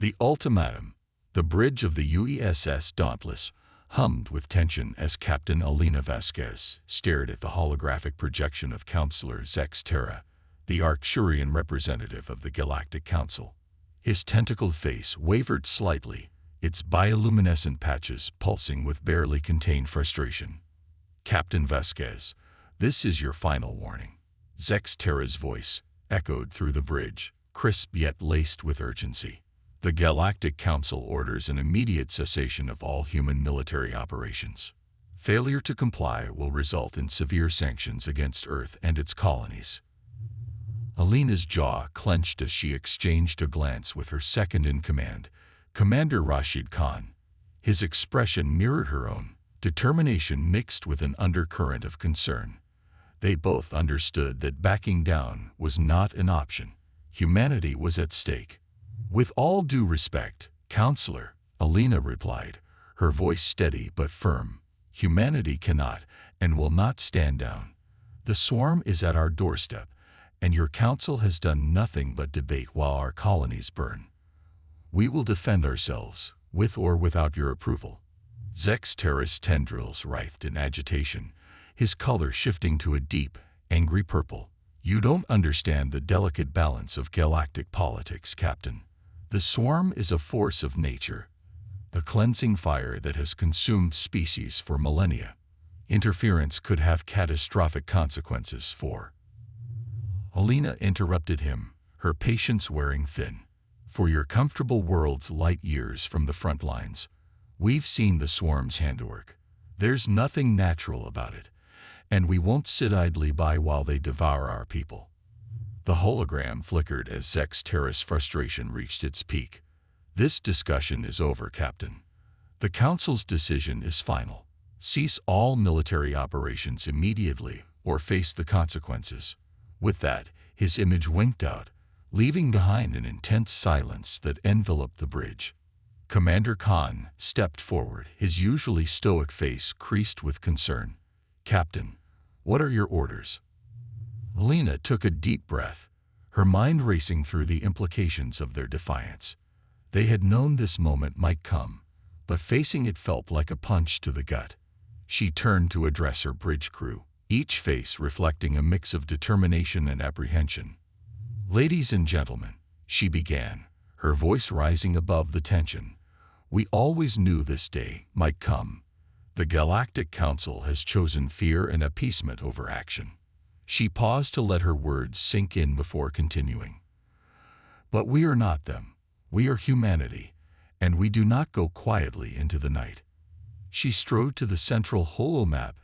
The ultimatum. The bridge of the UESS Dauntless hummed with tension as Captain Alina Vasquez stared at the holographic projection of Counselor Zex Terra, the Arcturian representative of the Galactic Council. His tentacled face wavered slightly, its bioluminescent patches pulsing with barely contained frustration. "Captain Vasquez, this is your final warning." Zex Terra's voice echoed through the bridge, crisp yet laced with urgency. "The Galactic Council orders an immediate cessation of all human military operations. Failure to comply will result in severe sanctions against Earth and its colonies." Alina's jaw clenched as she exchanged a glance with her second-in-command, Commander Rashid Khan. His expression mirrored her own, determination mixed with an undercurrent of concern. They both understood that backing down was not an option. Humanity was at stake. "With all due respect, Counselor," Alina replied, her voice steady but firm, "humanity cannot and will not stand down. The swarm is at our doorstep, and your council has done nothing but debate while our colonies burn. We will defend ourselves, with or without your approval." Zex Terra's tendrils writhed in agitation, his color shifting to a deep, angry purple. "You don't understand the delicate balance of galactic politics, Captain. The swarm is a force of nature, a cleansing fire that has consumed species for millennia. Interference could have catastrophic consequences for—" Alina interrupted him, her patience wearing thin. "For your comfortable world's light years from the front lines, we've seen the swarm's handiwork. There's nothing natural about it, and we won't sit idly by while they devour our people." The hologram flickered as Zex Terra's frustration reached its peak. "This discussion is over, Captain. The Council's decision is final. Cease all military operations immediately or face the consequences." With that, his image winked out, leaving behind an intense silence that enveloped the bridge. Commander Khan stepped forward, his usually stoic face creased with concern. "Captain, what are your orders?" Alina took a deep breath, her mind racing through the implications of their defiance. They had known this moment might come, but facing it felt like a punch to the gut. She turned to address her bridge crew, each face reflecting a mix of determination and apprehension. "Ladies and gentlemen," she began, her voice rising above the tension, "we always knew this day might come. The Galactic Council has chosen fear and appeasement over action." She paused to let her words sink in before continuing. "But we are not them. We are humanity, and we do not go quietly into the night." She strode to the central holomap,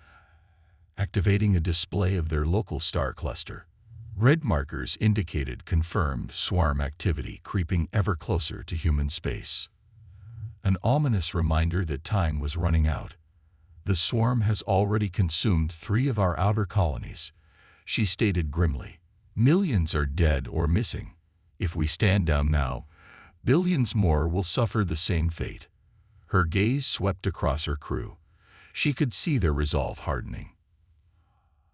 activating a display of their local star cluster. Red markers indicated confirmed swarm activity creeping ever closer to human space. An ominous reminder that time was running out. "The swarm has already consumed 3 of our outer colonies," she stated grimly. "Millions are dead or missing. If we stand down now, billions more will suffer the same fate." Her gaze swept across her crew. She could see their resolve hardening.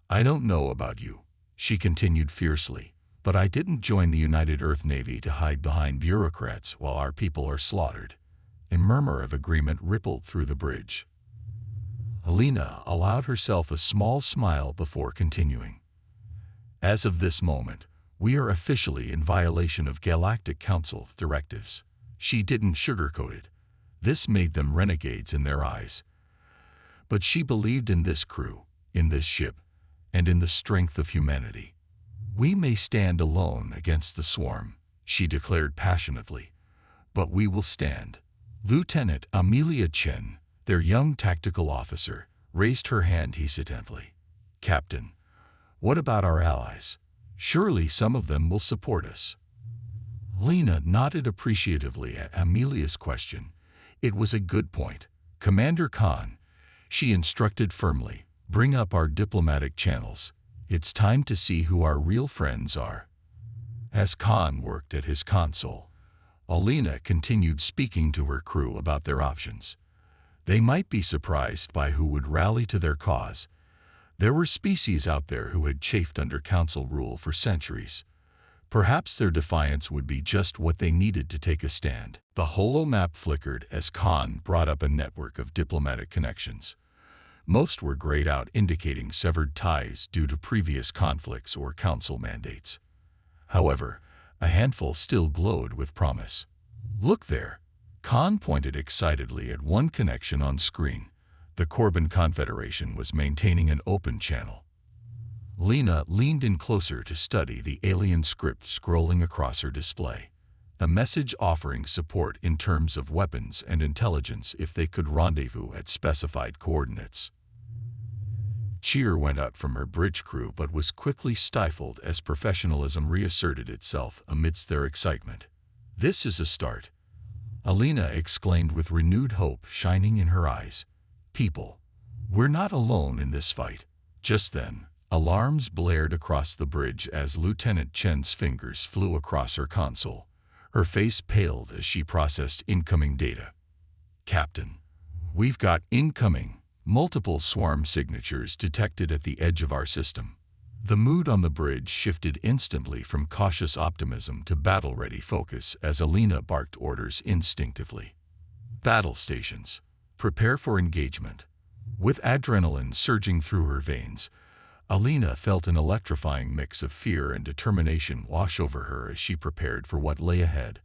"I don't know about you," she continued fiercely, "but I didn't join the United Earth Navy to hide behind bureaucrats while our people are slaughtered." A murmur of agreement rippled through the bridge. Alina allowed herself a small smile before continuing. "As of this moment, we are officially in violation of Galactic Council directives." She didn't sugarcoat it. This made them renegades in their eyes. But she believed in this crew, in this ship, and in the strength of humanity. "We may stand alone against the swarm," she declared passionately, "but we will stand." Lieutenant Amelia Chen, their young tactical officer, raised her hand hesitantly. "Captain, what about our allies? Surely some of them will support us." Lena nodded appreciatively at Amelia's question. It was a good point. "Commander Khan," she instructed firmly, "bring up our diplomatic channels. It's time to see who our real friends are." As Khan worked at his console, Alina continued speaking to her crew about their options. They might be surprised by who would rally to their cause. There were species out there who had chafed under council rule for centuries. Perhaps their defiance would be just what they needed to take a stand. The holomap flickered as Khan brought up a network of diplomatic connections. Most were grayed out, indicating severed ties due to previous conflicts or council mandates. However, a handful still glowed with promise. "Look there!" Khan pointed excitedly at one connection on screen. The Corbin Confederation was maintaining an open channel. Lena leaned in closer to study the alien script scrolling across her display. A message offering support in terms of weapons and intelligence if they could rendezvous at specified coordinates. Cheer went up from her bridge crew but was quickly stifled as professionalism reasserted itself amidst their excitement. "This is a start," Alina exclaimed with renewed hope shining in her eyes. "People, we're not alone in this fight." Just then, alarms blared across the bridge as Lieutenant Chen's fingers flew across her console. Her face paled as she processed incoming data. "Captain, we've got incoming. Multiple swarm signatures detected at the edge of our system." The mood on the bridge shifted instantly from cautious optimism to battle-ready focus as Alina barked orders instinctively. "Battle stations, prepare for engagement." With adrenaline surging through her veins, Alina felt an electrifying mix of fear and determination wash over her as she prepared for what lay ahead.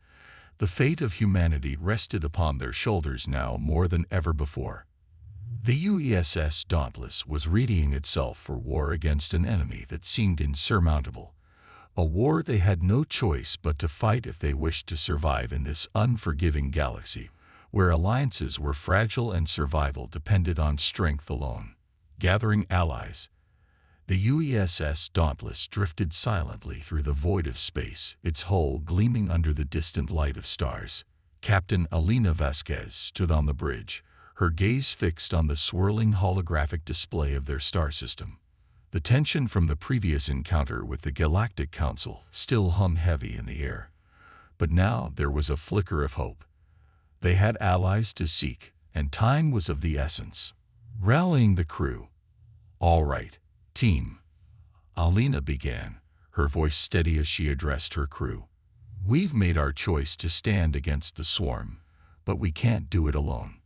The fate of humanity rested upon their shoulders now more than ever before. The UESS Dauntless was readying itself for war against an enemy that seemed insurmountable. A war they had no choice but to fight if they wished to survive in this unforgiving galaxy, where alliances were fragile and survival depended on strength alone. Gathering allies, the UESS Dauntless drifted silently through the void of space, its hull gleaming under the distant light of stars. Captain Alina Vasquez stood on the bridge, her gaze fixed on the swirling holographic display of their star system. The tension from the previous encounter with the Galactic Council still hung heavy in the air. But now there was a flicker of hope. They had allies to seek, and time was of the essence. Rallying the crew. "All right, team," Alina began, her voice steady as she addressed her crew. "We've made our choice to stand against the swarm, but we can't do it alone.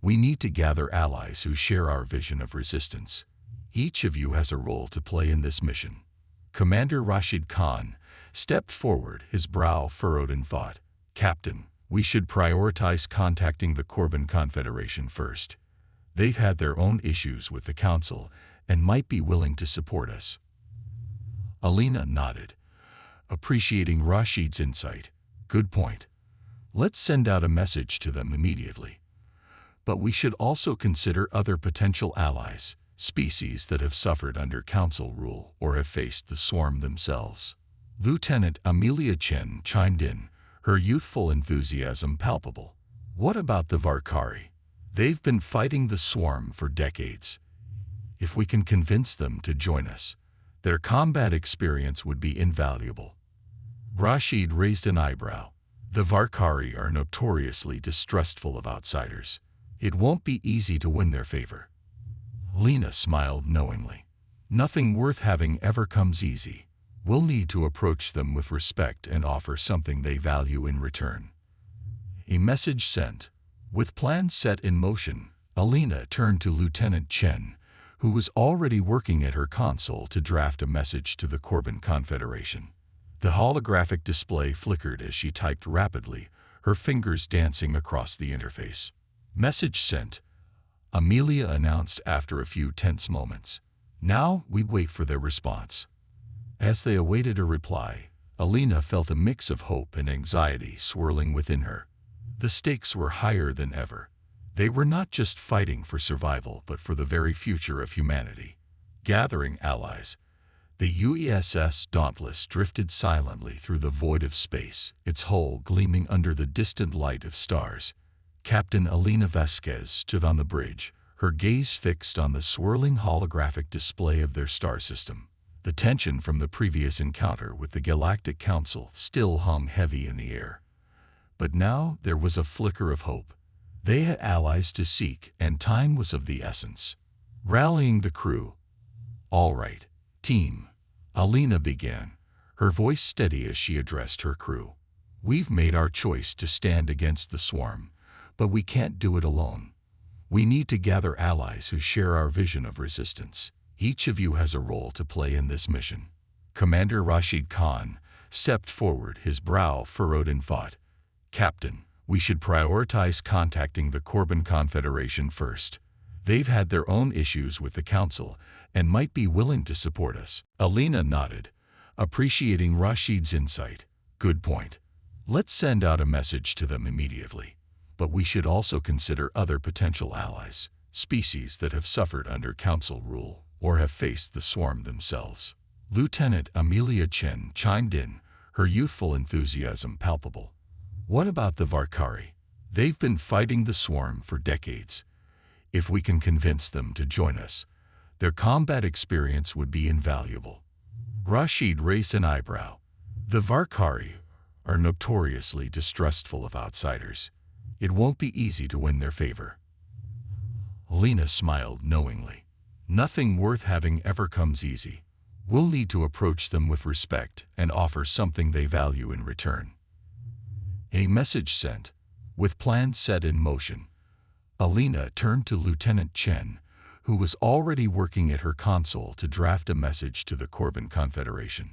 We need to gather allies who share our vision of resistance. Each of you has a role to play in this mission." Commander Rashid Khan stepped forward, his brow furrowed in thought. "Captain, we should prioritize contacting the Corbin Confederation first. They've had their own issues with the Council and might be willing to support us." Alina nodded, appreciating Rashid's insight. "Good point. Let's send out a message to them immediately. But we should also consider other potential allies, species that have suffered under Council rule or have faced the swarm themselves." Lieutenant Amelia Chen chimed in, her youthful enthusiasm palpable. "What about the Varkari? They've been fighting the swarm for decades. If we can convince them to join us, their combat experience would be invaluable." Rashid raised an eyebrow. "The Varkari are notoriously distrustful of outsiders. It won't be easy to win their favor." Lena smiled knowingly. "Nothing worth having ever comes easy. We'll need to approach them with respect and offer something they value in return." A message sent. With plans set in motion, Alina turned to Lieutenant Chen, who was already working at her console to draft a message to the Corbin Confederation. The holographic display flickered as she typed rapidly, her fingers dancing across the interface. "Message sent," Amelia announced after a few tense moments. Now we'd wait for their response. As they awaited a reply, Alina felt a mix of hope and anxiety swirling within her. The stakes were higher than ever. They were not just fighting for survival but for the very future of humanity. Gathering allies, the UESS Dauntless drifted silently through the void of space, its hull gleaming under the distant light of stars. Captain Alina Vasquez stood on the bridge, her gaze fixed on the swirling holographic display of their star system. The tension from the previous encounter with the Galactic Council still hung heavy in the air. But now there was a flicker of hope. They had allies to seek, and time was of the essence. Rallying the crew. "All right, team," Alina began, her voice steady as she addressed her crew. "We've made our choice to stand against the swarm, but we can't do it alone. We need to gather allies who share our vision of resistance. Each of you has a role to play in this mission." Commander Rashid Khan stepped forward, his brow furrowed in thought. "Captain, we should prioritize contacting the Corbin Confederation first. They've had their own issues with the Council and might be willing to support us." Alina nodded, appreciating Rashid's insight. "Good point. Let's send out a message to them immediately. But we should also consider other potential allies, species that have suffered under Council rule or have faced the swarm themselves." Lieutenant Amelia Chen chimed in, her youthful enthusiasm palpable. "What about the Varkari? They've been fighting the swarm for decades. If we can convince them to join us, their combat experience would be invaluable." Rashid raised an eyebrow. "The Varkari are notoriously distrustful of outsiders. It won't be easy to win their favor." Alina smiled knowingly. "Nothing worth having ever comes easy. We'll need to approach them with respect and offer something they value in return." A message sent. With plans set in motion, Alina turned to Lieutenant Chen, who was already working at her console to draft a message to the Corbin Confederation.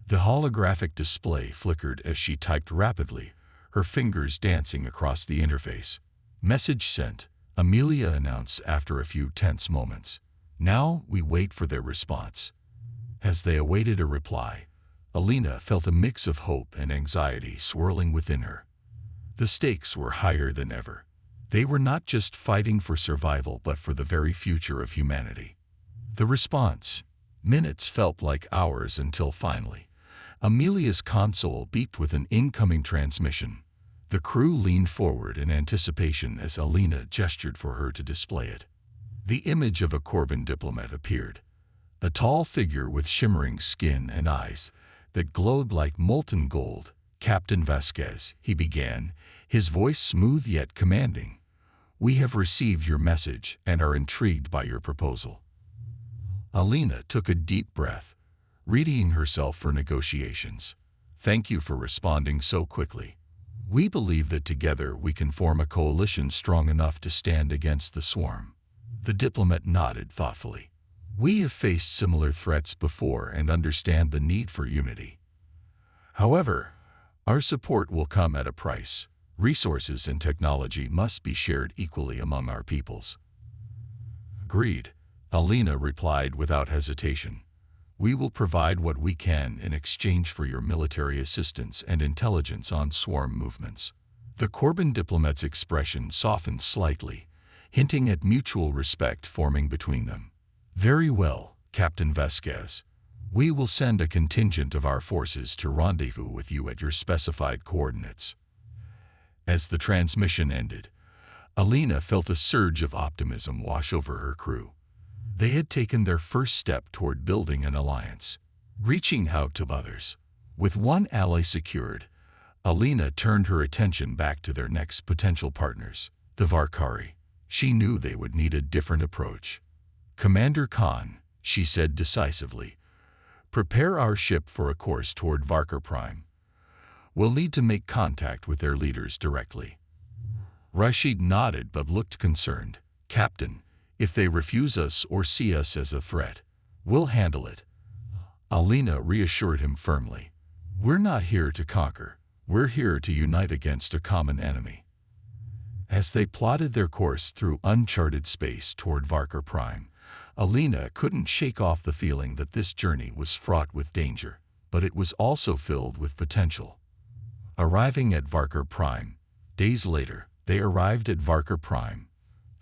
The holographic display flickered as she typed rapidly, her fingers dancing across the interface. "Message sent," Amelia announced after a few tense moments. "Now we wait for their response." As they awaited a reply, Alina felt a mix of hope and anxiety swirling within her. The stakes were higher than ever. They were not just fighting for survival but for the very future of humanity. The response. Minutes felt like hours until finally, Amelia's console beeped with an incoming transmission. The crew leaned forward in anticipation as Alina gestured for her to display it. The image of a Corbin diplomat appeared. A tall figure with shimmering skin and eyes that glowed like molten gold. "Captain Vasquez," he began, his voice smooth yet commanding. "We have received your message and are intrigued by your proposal." Alina took a deep breath, readying herself for negotiations. "Thank you for responding so quickly. We believe that together we can form a coalition strong enough to stand against the swarm." The diplomat nodded thoughtfully. "We have faced similar threats before and understand the need for unity. However, our support will come at a price. Resources and technology must be shared equally among our peoples." "Agreed," Alina replied without hesitation. "We will provide what we can in exchange for your military assistance and intelligence on swarm movements." The Corbin diplomat's expression softened slightly, hinting at mutual respect forming between them. "Very well, Captain Vasquez. We will send a contingent of our forces to rendezvous with you at your specified coordinates." As the transmission ended, Alina felt a surge of optimism wash over her crew. They had taken their first step toward building an alliance, reaching out to others. With one ally secured, Alina turned her attention back to their next potential partners, the Varkari. She knew they would need a different approach. "Commander Khan," she said decisively, "prepare our ship for a course toward Varkar Prime. We'll need to make contact with their leaders directly." Rashid nodded but looked concerned. "Captain, if they refuse us or see us as a threat, we'll handle it." Alina reassured him firmly. "We're not here to conquer. We're here to unite against a common enemy." As they plotted their course through uncharted space toward Varkar Prime, Alina couldn't shake off the feeling that this journey was fraught with danger, but it was also filled with potential. Arriving at Varkar Prime, days later, they arrived at Varkar Prime,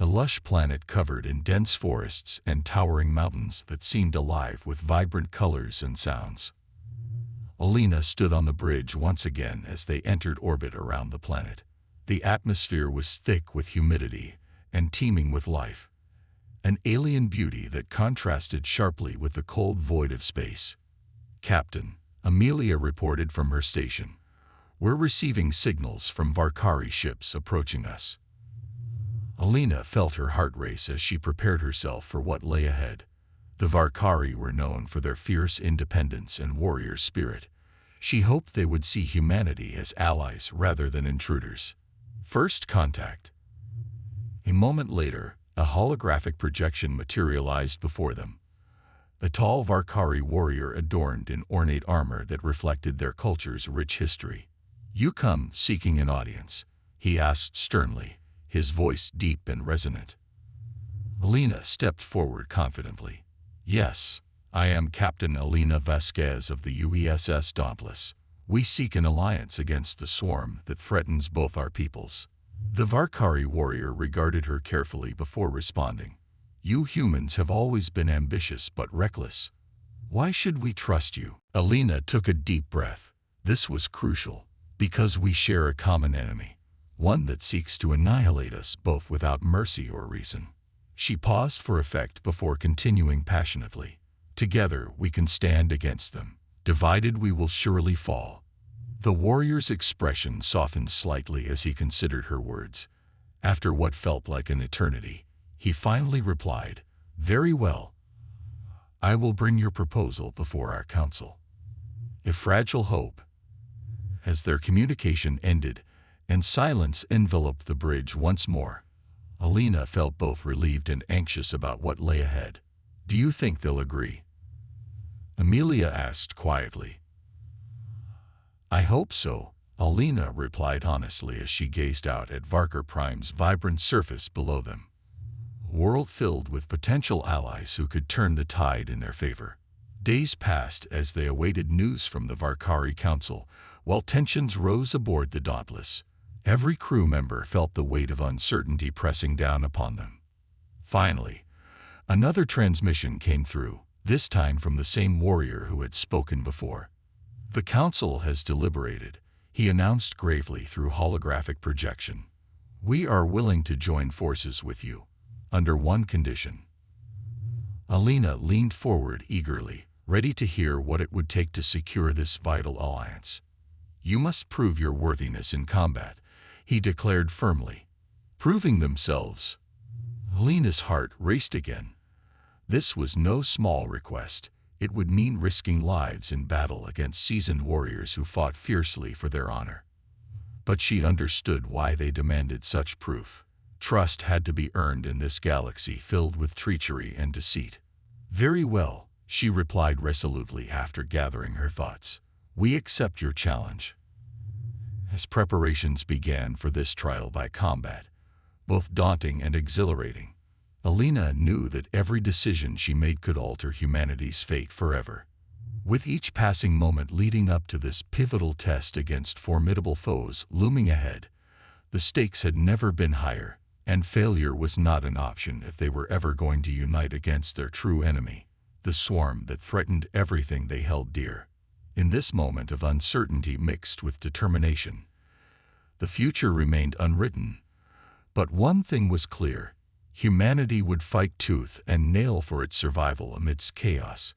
a lush planet covered in dense forests and towering mountains that seemed alive with vibrant colors and sounds. Alina stood on the bridge once again as they entered orbit around the planet. The atmosphere was thick with humidity and teeming with life, an alien beauty that contrasted sharply with the cold void of space. "Captain," Amelia reported from her station, "we're receiving signals from Varkari ships approaching us." Alina felt her heart race as she prepared herself for what lay ahead. The Varkari were known for their fierce independence and warrior spirit. She hoped they would see humanity as allies rather than intruders. First contact. A moment later, a holographic projection materialized before them. A tall Varkari warrior adorned in ornate armor that reflected their culture's rich history. "You come seeking an audience?" he asked sternly, his voice deep and resonant. Alina stepped forward confidently. "Yes, I am Captain Alina Vasquez of the UESS Dauntless. We seek an alliance against the swarm that threatens both our peoples." The Varkari warrior regarded her carefully before responding. "You humans have always been ambitious but reckless. Why should we trust you?" Alina took a deep breath. This was crucial, because we share a common enemy, one that seeks to annihilate us both without mercy or reason. She paused for effect before continuing passionately. "Together we can stand against them. Divided we will surely fall." The warrior's expression softened slightly as he considered her words. After what felt like an eternity, he finally replied, "Very well. I will bring your proposal before our council." A fragile hope. As their communication ended and silence enveloped the bridge once more, Alina felt both relieved and anxious about what lay ahead. "Do you think they'll agree?" Amelia asked quietly. "I hope so," Alina replied honestly as she gazed out at Varkar Prime's vibrant surface below them. A world filled with potential allies who could turn the tide in their favor. Days passed as they awaited news from the Varkari Council, while tensions rose aboard the Dauntless. Every crew member felt the weight of uncertainty pressing down upon them. Finally, another transmission came through, this time from the same warrior who had spoken before. "The council has deliberated," he announced gravely through holographic projection. "We are willing to join forces with you, under one condition." Alina leaned forward eagerly, ready to hear what it would take to secure this vital alliance. "You must prove your worthiness in combat," he declared firmly. Proving themselves. Alina's heart raced again. This was no small request. It would mean risking lives in battle against seasoned warriors who fought fiercely for their honor. But she understood why they demanded such proof. Trust had to be earned in this galaxy filled with treachery and deceit. "Very well," she replied resolutely after gathering her thoughts. "We accept your challenge." As preparations began for this trial by combat, both daunting and exhilarating, Alina knew that every decision she made could alter humanity's fate forever. With each passing moment leading up to this pivotal test against formidable foes looming ahead, the stakes had never been higher, and failure was not an option if they were ever going to unite against their true enemy, the swarm that threatened everything they held dear. In this moment of uncertainty mixed with determination, the future remained unwritten. But one thing was clear: humanity would fight tooth and nail for its survival amidst chaos,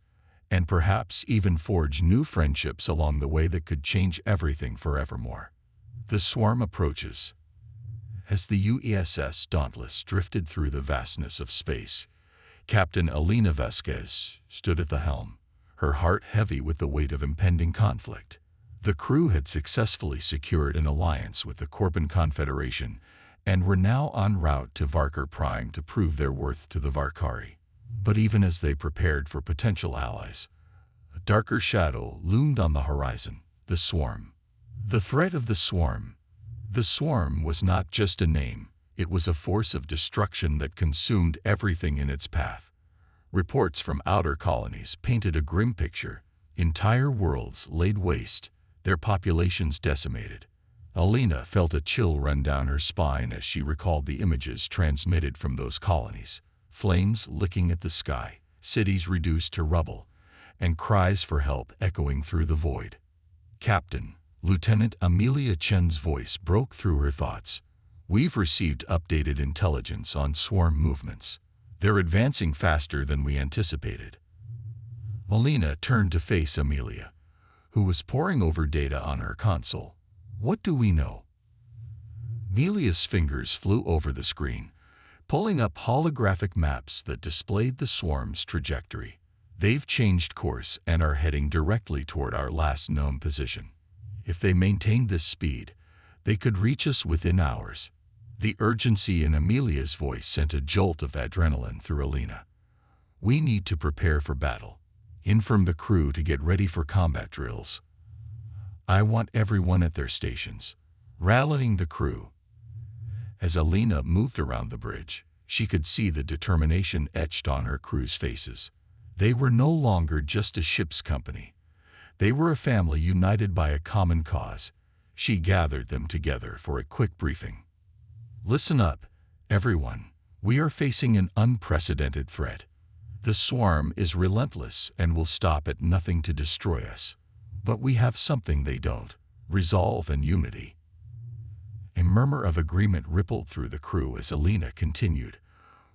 and perhaps even forge new friendships along the way that could change everything forevermore. The swarm approaches. As the UESS Dauntless drifted through the vastness of space, Captain Alina Vasquez stood at the helm, her heart heavy with the weight of impending conflict. The crew had successfully secured an alliance with the Corbin Confederation and were now en route to Varkar Prime to prove their worth to the Varkari. But even as they prepared for potential allies, a darker shadow loomed on the horizon: the swarm. The threat of the swarm. The swarm was not just a name, it was a force of destruction that consumed everything in its path. Reports from outer colonies painted a grim picture: entire worlds laid waste, their populations decimated. Alina felt a chill run down her spine as she recalled the images transmitted from those colonies: flames licking at the sky, cities reduced to rubble, and cries for help echoing through the void. "Captain," Lieutenant Amelia Chen's voice broke through her thoughts. "We've received updated intelligence on swarm movements. They're advancing faster than we anticipated." Alina turned to face Amelia, who was poring over data on her console. "What do we know?" Amelia's fingers flew over the screen, pulling up holographic maps that displayed the swarm's trajectory. They've changed course and are heading directly toward our last known position. If they maintain this speed, they could reach us within hours. The urgency in Amelia's voice sent a jolt of adrenaline through Alina. We need to prepare for battle. Inform the crew to get ready for combat drills. I want everyone at their stations. Rallying the crew. As Alina moved around the bridge, she could see the determination etched on her crew's faces. They were no longer just a ship's company. They were a family united by a common cause. She gathered them together for a quick briefing. Listen up, everyone. We are facing an unprecedented threat. The swarm is relentless and will stop at nothing to destroy us. But we have something they don't: resolve and unity. A murmur of agreement rippled through the crew as Alina continued.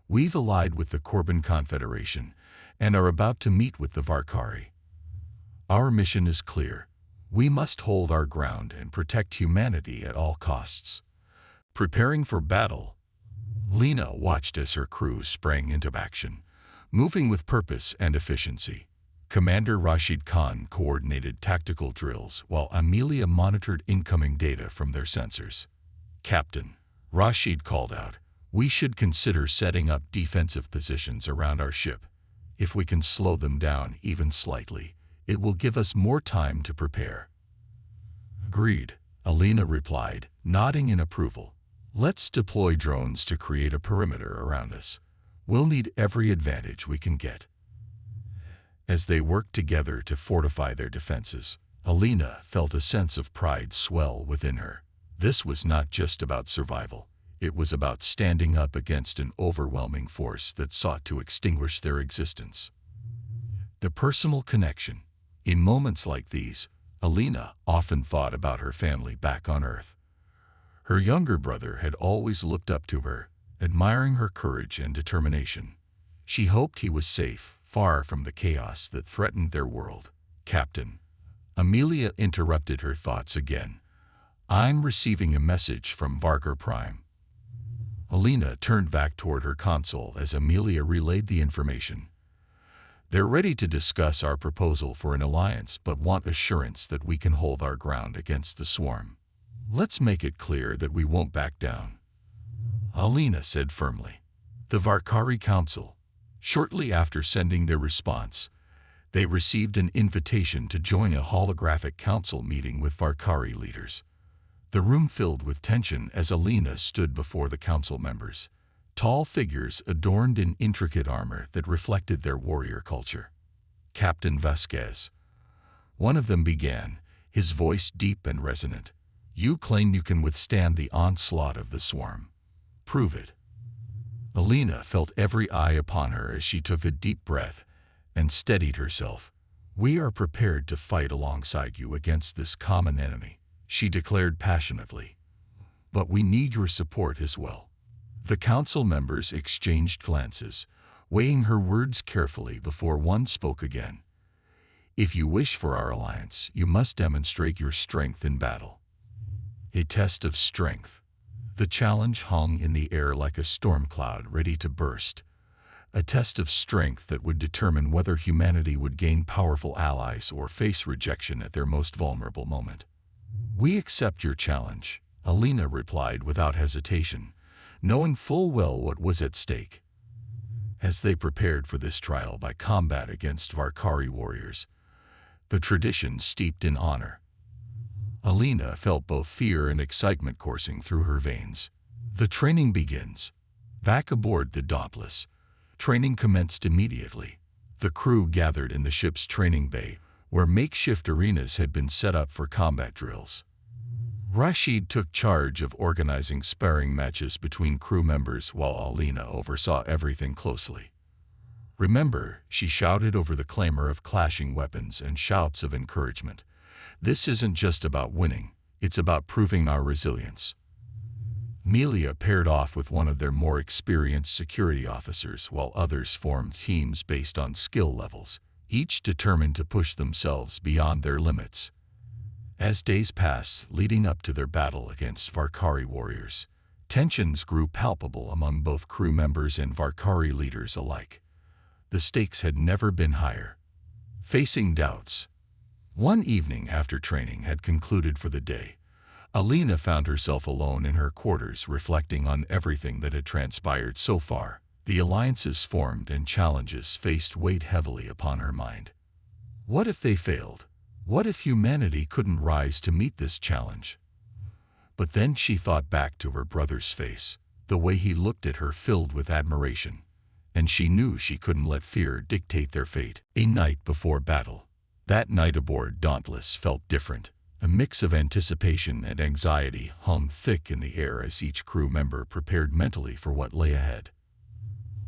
We've allied with the Corbin Confederation and are about to meet with the Varkari. Our mission is clear. We must hold our ground and protect humanity at all costs. Preparing for battle, Lena watched as her crew sprang into action, moving with purpose and efficiency. Commander Rashid Khan coordinated tactical drills while Amelia monitored incoming data from their sensors. Captain, Rashid called out, we should consider setting up defensive positions around our ship. If we can slow them down even slightly, it will give us more time to prepare. Agreed, Alina replied, nodding in approval. Let's deploy drones to create a perimeter around us. We'll need every advantage we can get. As they worked together to fortify their defenses, Alina felt a sense of pride swell within her. This was not just about survival. It was about standing up against an overwhelming force that sought to extinguish their existence. The personal connection. In moments like these, Alina often thought about her family back on Earth. Her younger brother had always looked up to her, admiring her courage and determination. She hoped he was safe, far from the chaos that threatened their world. Captain, Amelia interrupted her thoughts again. I'm receiving a message from Varkar Prime. Alina turned back toward her console as Amelia relayed the information. They're ready to discuss our proposal for an alliance but want assurance that we can hold our ground against the swarm. Let's make it clear that we won't back down, Alina said firmly. The Varkari Council. Shortly after sending their response, they received an invitation to join a holographic council meeting with Varkari leaders. The room filled with tension as Alina stood before the council members. Tall figures adorned in intricate armor that reflected their warrior culture. Captain Vasquez. One of them began, his voice deep and resonant. You claim you can withstand the onslaught of the swarm. Prove it. Alina felt every eye upon her as she took a deep breath and steadied herself. We are prepared to fight alongside you against this common enemy, she declared passionately. But we need your support as well. The council members exchanged glances, weighing her words carefully before one spoke again. If you wish for our alliance, you must demonstrate your strength in battle. A test of strength. The challenge hung in the air like a storm cloud ready to burst. A test of strength that would determine whether humanity would gain powerful allies or face rejection at their most vulnerable moment. We accept your challenge, Alina replied without hesitation, knowing full well what was at stake. As they prepared for this trial by combat against Varkari warriors, the tradition steeped in honor, Alina felt both fear and excitement coursing through her veins. The training begins. Back aboard the Dauntless, training commenced immediately. The crew gathered in the ship's training bay, where makeshift arenas had been set up for combat drills. Rashid took charge of organizing sparring matches between crew members while Alina oversaw everything closely. Remember, she shouted over the clamor of clashing weapons and shouts of encouragement. This isn't just about winning, it's about proving our resilience. Amelia paired off with one of their more experienced security officers while others formed teams based on skill levels, each determined to push themselves beyond their limits. As days passed leading up to their battle against Varkari warriors, Tensions grew palpable among both crew members and Varkari leaders alike. The stakes had never been higher. Facing doubts. One evening after training had concluded for the day, Alina found herself alone in her quarters reflecting on everything that had transpired so far. The alliances formed and challenges faced weighed heavily upon her mind. What if they failed? What if humanity couldn't rise to meet this challenge? But then she thought back to her brother's face, the way he looked at her filled with admiration, and she knew she couldn't let fear dictate their fate. A night before battle. That night aboard Dauntless felt different. A mix of anticipation and anxiety hung thick in the air as each crew member prepared mentally for what lay ahead.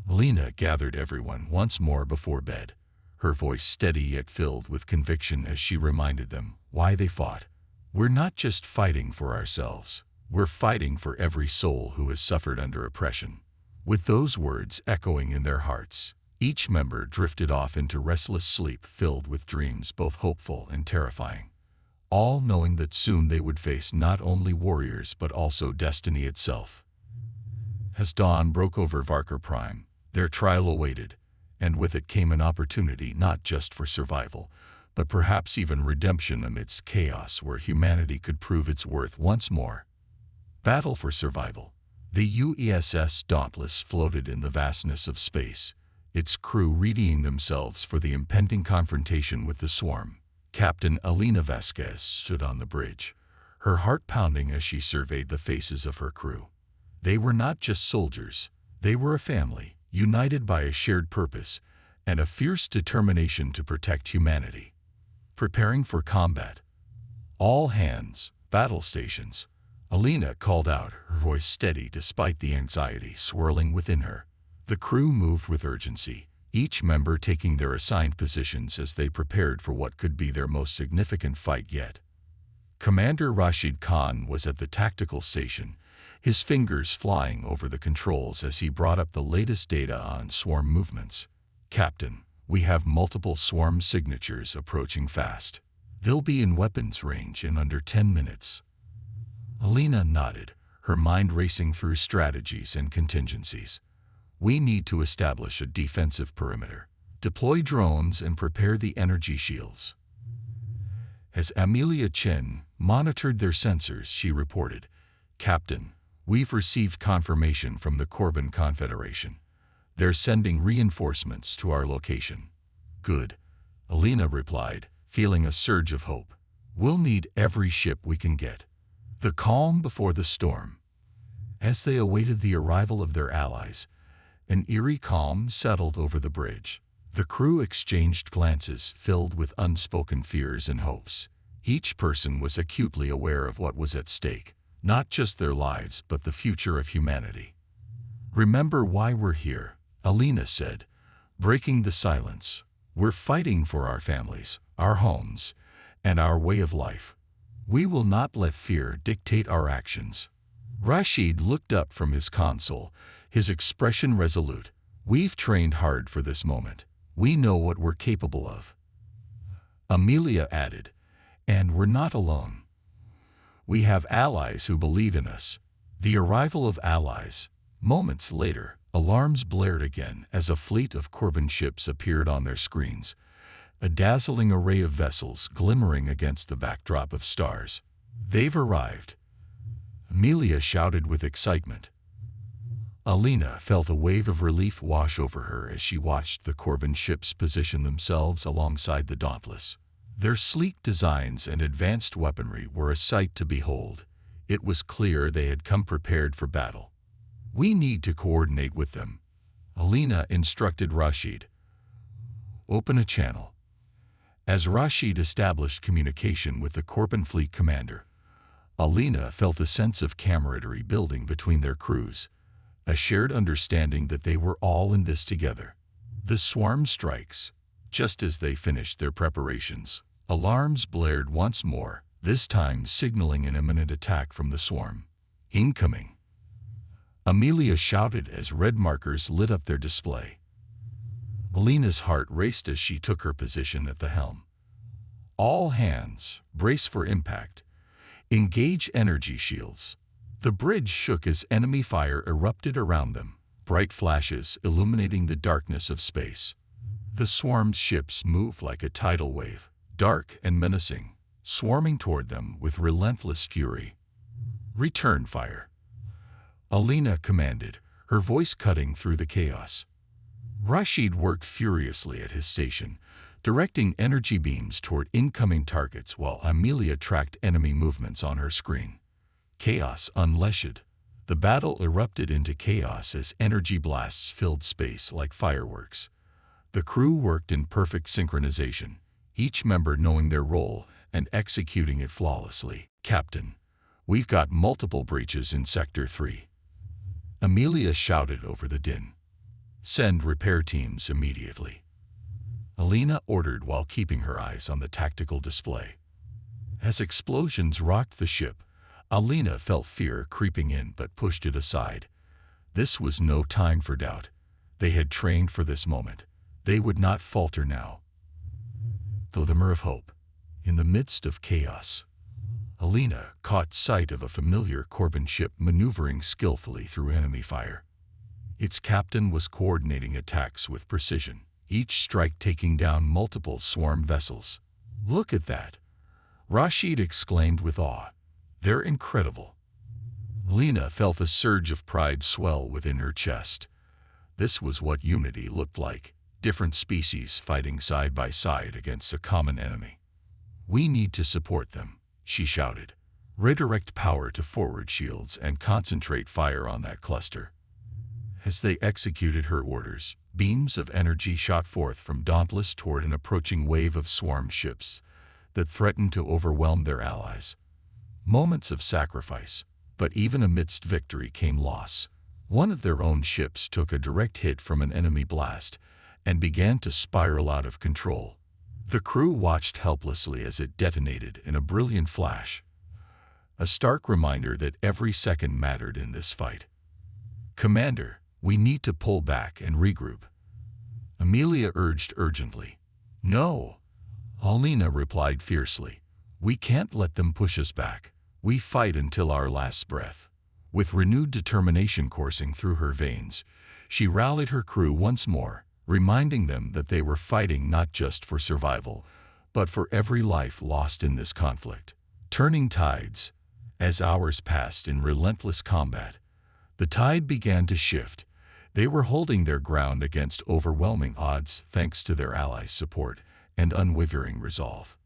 Alina gathered everyone once more before bed, her voice steady yet filled with conviction as she reminded them why they fought. We're not just fighting for ourselves, we're fighting for every soul who has suffered under oppression. With those words echoing in their hearts, each member drifted off into restless sleep filled with dreams both hopeful and terrifying, all knowing that soon they would face not only warriors but also destiny itself. As dawn broke over Varkar Prime, their trial awaited, and with it came an opportunity not just for survival, but perhaps even redemption amidst chaos where humanity could prove its worth once more. Battle for survival. The UESS Dauntless floated in the vastness of space, its crew readying themselves for the impending confrontation with the swarm. Captain Alina Vasquez stood on the bridge, her heart pounding as she surveyed the faces of her crew. They were not just soldiers, they were a family, united by a shared purpose and a fierce determination to protect humanity. Preparing for combat. All hands, battle stations. Alina called out, her voice steady despite the anxiety swirling within her. The crew moved with urgency, each member taking their assigned positions as they prepared for what could be their most significant fight yet. Commander Rashid Khan was at the tactical station, his fingers flying over the controls as he brought up the latest data on swarm movements. Captain, we have multiple swarm signatures approaching fast. They'll be in weapons range in under 10 minutes. Alina nodded, her mind racing through strategies and contingencies. We need to establish a defensive perimeter, deploy drones and prepare the energy shields. As Amelia Chen monitored their sensors, she reported, Captain, we've received confirmation from the Corbin Confederation. They're sending reinforcements to our location. Good, Alina replied, feeling a surge of hope. We'll need every ship we can get. The calm before the storm. As they awaited the arrival of their allies, an eerie calm settled over the bridge. The crew exchanged glances filled with unspoken fears and hopes. Each person was acutely aware of what was at stake, not just their lives but the future of humanity. Remember why we're here, Alina said, breaking the silence. We're fighting for our families, our homes, and our way of life. We will not let fear dictate our actions. Rashid looked up from his console, his expression resolute. We've trained hard for this moment. We know what we're capable of. Amelia added, and we're not alone. We have allies who believe in us. The arrival of allies. Moments later, alarms blared again as a fleet of Corbin ships appeared on their screens, a dazzling array of vessels glimmering against the backdrop of stars. They've arrived. Amelia shouted with excitement. Alina felt a wave of relief wash over her as she watched the Corbin ships position themselves alongside the Dauntless. Their sleek designs and advanced weaponry were a sight to behold. It was clear they had come prepared for battle. We need to coordinate with them, Alina instructed Rashid. Open a channel. As Rashid established communication with the Corbin fleet commander, Alina felt a sense of camaraderie building between their crews, a shared understanding that they were all in this together. The swarm strikes. Just as they finished their preparations, alarms blared once more, this time signaling an imminent attack from the swarm. Incoming! Amelia shouted as red markers lit up their display. Alina's heart raced as she took her position at the helm. All hands, brace for impact. Engage energy shields. The bridge shook as enemy fire erupted around them, bright flashes illuminating the darkness of space. The swarmed ships moved like a tidal wave, dark and menacing, swarming toward them with relentless fury. "Return fire," Alina commanded, her voice cutting through the chaos. Rashid worked furiously at his station, directing energy beams toward incoming targets while Amelia tracked enemy movements on her screen. Chaos unleashed. The battle erupted into chaos as energy blasts filled space like fireworks. The crew worked in perfect synchronization, each member knowing their role and executing it flawlessly. "Captain, we've got multiple breaches in Sector 3. Amelia shouted over the din. "Send repair teams immediately," Alina ordered while keeping her eyes on the tactical display. As explosions rocked the ship, Alina felt fear creeping in but pushed it aside. This was no time for doubt. They had trained for this moment. They would not falter now. The glimmer of hope. In the midst of chaos, Alina caught sight of a familiar Corbin ship maneuvering skillfully through enemy fire. Its captain was coordinating attacks with precision, each strike taking down multiple swarm vessels. "Look at that!" Rashid exclaimed with awe. "They're incredible." Alina felt a surge of pride swell within her chest. This was what unity looked like. Different species fighting side by side against a common enemy. "We need to support them," she shouted. "Redirect power to forward shields and concentrate fire on that cluster." As they executed her orders, beams of energy shot forth from Dauntless toward an approaching wave of swarm ships that threatened to overwhelm their allies. Moments of sacrifice, but even amidst victory came loss. One of their own ships took a direct hit from an enemy blast and began to spiral out of control. The crew watched helplessly as it detonated in a brilliant flash, a stark reminder that every second mattered in this fight. "Commander, we need to pull back and regroup," Amelia urged urgently. "No," Alina replied fiercely. "We can't let them push us back. We fight until our last breath." With renewed determination coursing through her veins, she rallied her crew once more, reminding them that they were fighting not just for survival, but for every life lost in this conflict. Turning tides. As hours passed in relentless combat, the tide began to shift. They were holding their ground against overwhelming odds thanks to their allies' support and unwavering resolve.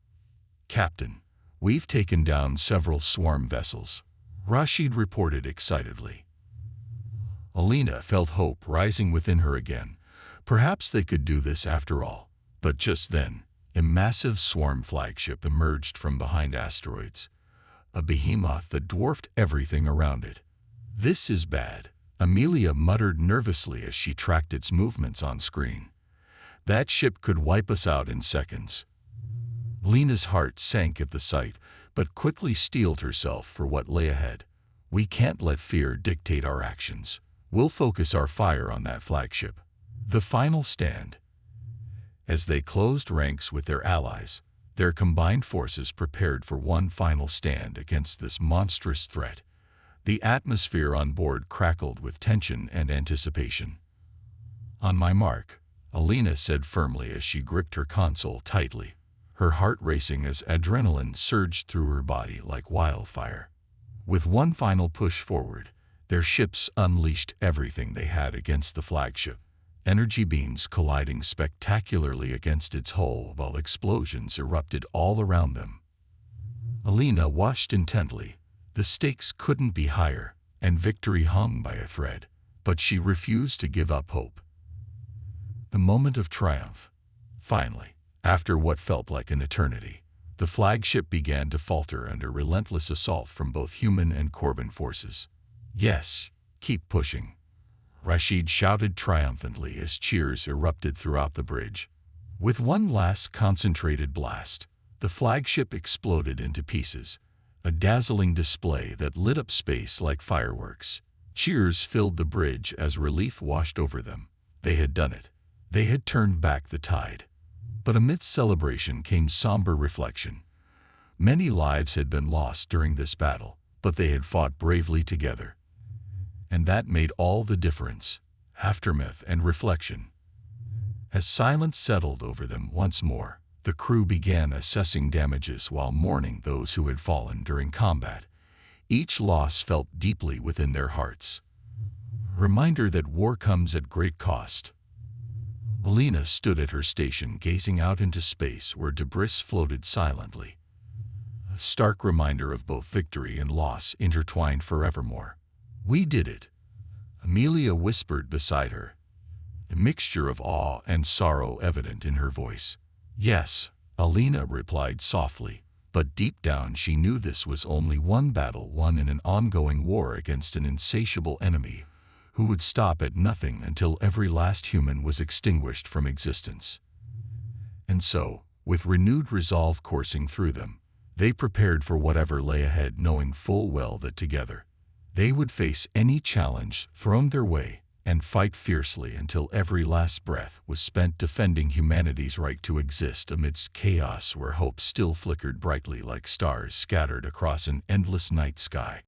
"Captain, we've taken down several swarm vessels," Rashid reported excitedly. Alina felt hope rising within her again. Perhaps they could do this after all. But just then, a massive swarm flagship emerged from behind asteroids, a behemoth that dwarfed everything around it. "This is bad," Amelia muttered nervously as she tracked its movements on screen. "That ship could wipe us out in seconds." Alina's heart sank at the sight, but quickly steeled herself for what lay ahead. "We can't let fear dictate our actions. We'll focus our fire on that flagship." The final stand. As they closed ranks with their allies, their combined forces prepared for one final stand against this monstrous threat. The atmosphere on board crackled with tension and anticipation. "On my mark," Alina said firmly as she gripped her console tightly, her heart racing as adrenaline surged through her body like wildfire. With one final push forward, their ships unleashed everything they had against the flagship, energy beams colliding spectacularly against its hull while explosions erupted all around them. Alina watched intently. The stakes couldn't be higher, and victory hung by a thread, but she refused to give up hope. The moment of triumph. Finally, after what felt like an eternity, the flagship began to falter under relentless assault from both human and Corbin forces. "Yes, keep pushing," Rashid shouted triumphantly as cheers erupted throughout the bridge. With one last concentrated blast, the flagship exploded into pieces, a dazzling display that lit up space like fireworks. Cheers filled the bridge as relief washed over them. They had done it. They had turned back the tide. But amidst celebration came somber reflection. Many lives had been lost during this battle, but they had fought bravely together. And that made all the difference. Aftermath and reflection. As silence settled over them once more, the crew began assessing damages while mourning those who had fallen during combat. Each loss felt deeply within their hearts. Reminder that war comes at great cost. Alina stood at her station gazing out into space where debris floated silently. A stark reminder of both victory and loss intertwined forevermore. "We did it," Amelia whispered beside her, a mixture of awe and sorrow evident in her voice. "Yes," Alina replied softly, but deep down she knew this was only one battle won in an ongoing war against an insatiable enemy who would stop at nothing until every last human was extinguished from existence. And so, with renewed resolve coursing through them, they prepared for whatever lay ahead, knowing full well that together they would face any challenge thrown their way and fight fiercely until every last breath was spent defending humanity's right to exist amidst chaos where hope still flickered brightly like stars scattered across an endless night sky.